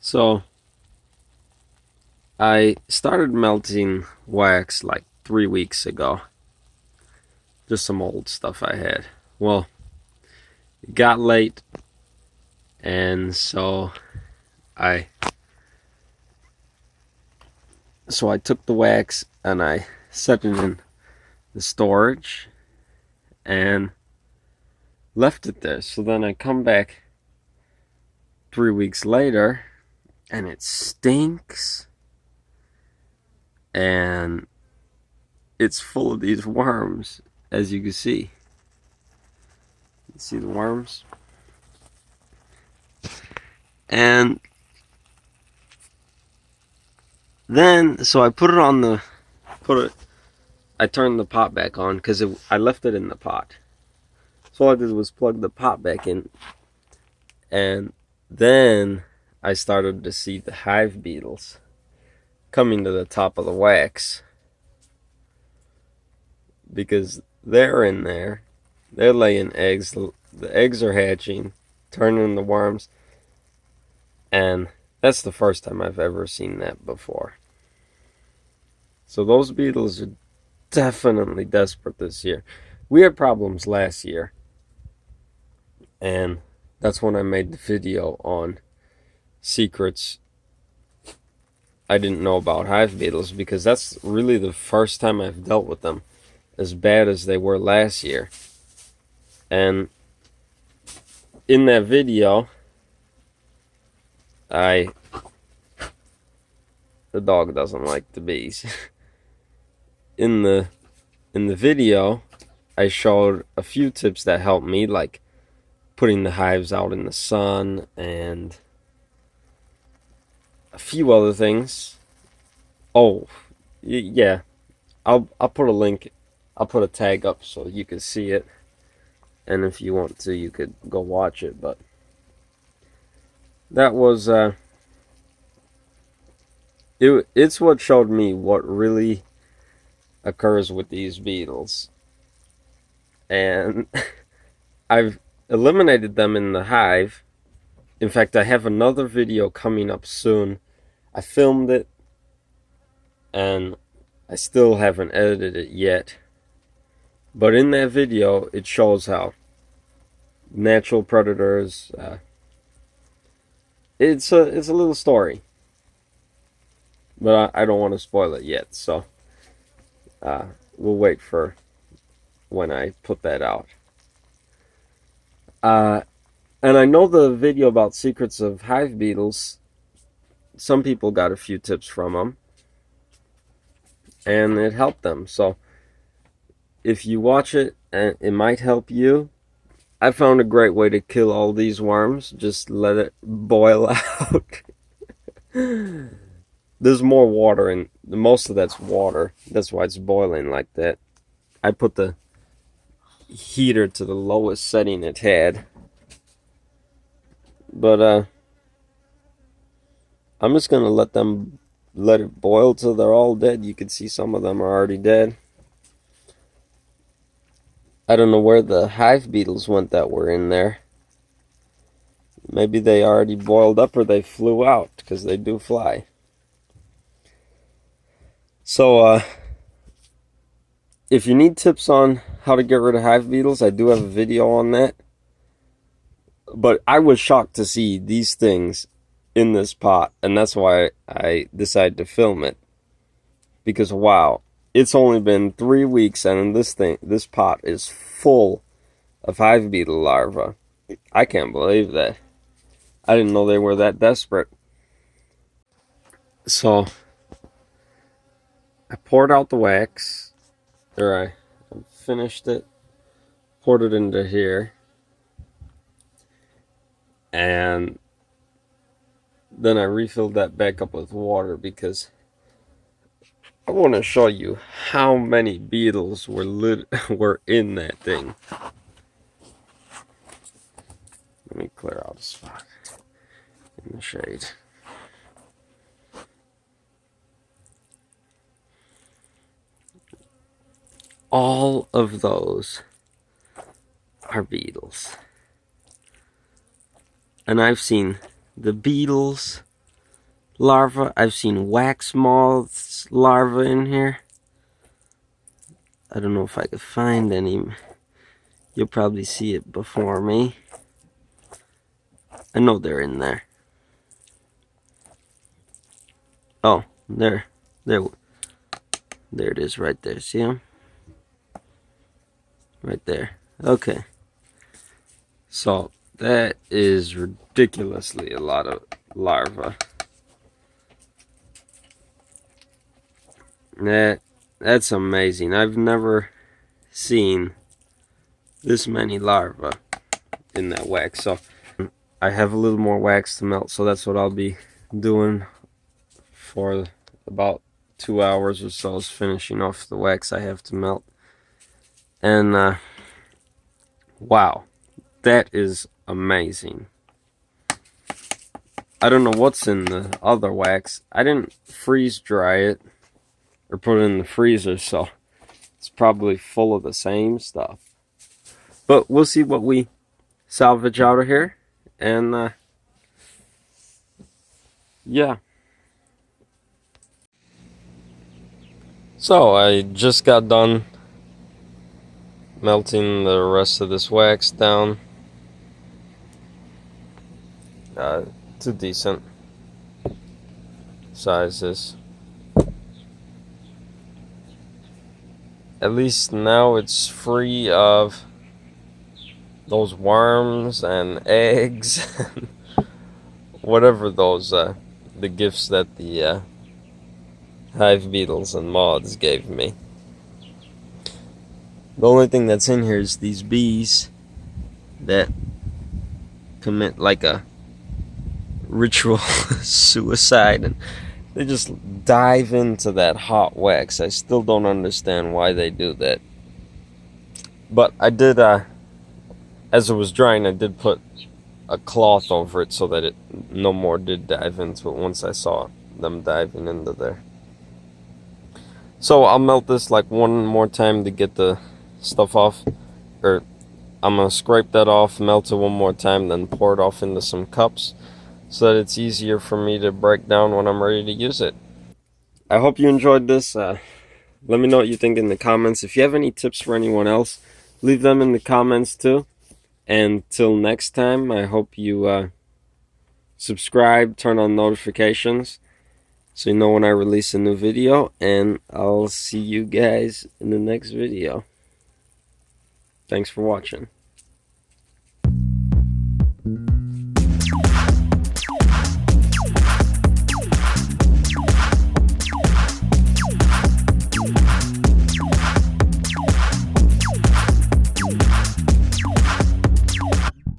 So I started melting wax like 3 weeks ago. Just some old stuff I had. Well, it got late, and so I took the wax and I set it in the storage and left it there. So then I come back 3 weeks later and it stinks and it's full of these worms, as you can see. You see the worms? And then, so I put it on the, I turned the pot back on because I left it in the pot. So all I did was plug the pot back in. And then I started to see the hive beetles coming to the top of the wax. Because they're in there. They're laying eggs. The eggs are hatching, turning into worms. And that's the first time I've ever seen that before. So those beetles are definitely desperate this year. We had problems last year. And that's when I made the video on secrets I didn't know about hive beetles, because that's really the first time I've dealt with them as bad as they were last year. And in that video, the dog doesn't like the bees. In the video, I showed a few tips that helped me, like putting the hives out in the sun and a few other things. Oh, yeah. I'll put a link. I'll put a tag up so you can see it. And if you want to, you could go watch it. But that was it's what showed me what really occurs with these beetles. And I've eliminated them in the hive. In fact, I have another video coming up soon. I filmed it and I still haven't edited it yet. But in that video, it shows how natural predators, it's a little story. But I don't want to spoil it yet, so we'll wait for when I put that out. And I know the video about secrets of hive beetles, some people got a few tips from them, and it helped them. So if you watch it, it might help you. I found a great way to kill all these worms. Just let it boil out. There's more water, and most of that's water. That's why it's boiling like that. I put the heater to the lowest setting it had. But I'm just gonna let it boil till they're all dead. You can see some of them are already dead. I don't know where the hive beetles went that were in there. Maybe they already boiled up or they flew out, because they do fly. So if you need tips on how to get rid of hive beetles, I do have a video on that. But I was shocked to see these things in this pot, and that's why I decided to film it. Because wow, it's only been 3 weeks and this pot is full of hive beetle larvae. I can't believe that. I didn't know they were that desperate. So I poured out the wax. There, I finished it. Poured it into here. And then I refilled that back up with water because I want to show you how many beetles were in that thing. Let me clear out a spot in the shade. All of those are beetles. And I've seen the beetles larva. I've seen wax moths larva in here. I don't know if I could find any. You'll probably see it before me. I know they're in there. Oh, there it is right there. See them? Right there. Okay. So that is ridiculously a lot of larvae. That's amazing. I've never seen this many larvae in that wax. So I have a little more wax to melt, so that's what I'll be doing for about 2 hours or so, is finishing off the wax I have to melt. And wow, that is amazing. I don't know what's in the other wax. I didn't freeze dry it or put it in the freezer, so it's probably full of the same stuff. But we'll see what we salvage out of here. And yeah. So I just got done melting the rest of this wax down to decent sizes. At least now it's free of those worms and eggs and whatever those the gifts that the hive beetles and moths gave me. The only thing that's in here is these bees that commit like a ritual suicide, and they just dive into that hot wax. I still don't understand why they do that. But I did, as it was drying, I did put a cloth over it so that it no more did dive into it once I saw them diving into there. So I'll melt this like one more time to get the stuff off, or I'm gonna scrape that off, melt it one more time, then pour it off into some cups so that it's easier for me to break down when I'm ready to use it. I hope you enjoyed this. Let me know what you think in the comments. If you have any tips for anyone else, leave them in the comments too. And till next time, I hope you subscribe, turn on notifications so you know when I release a new video, and I'll see you guys in the next video. Thanks for watching.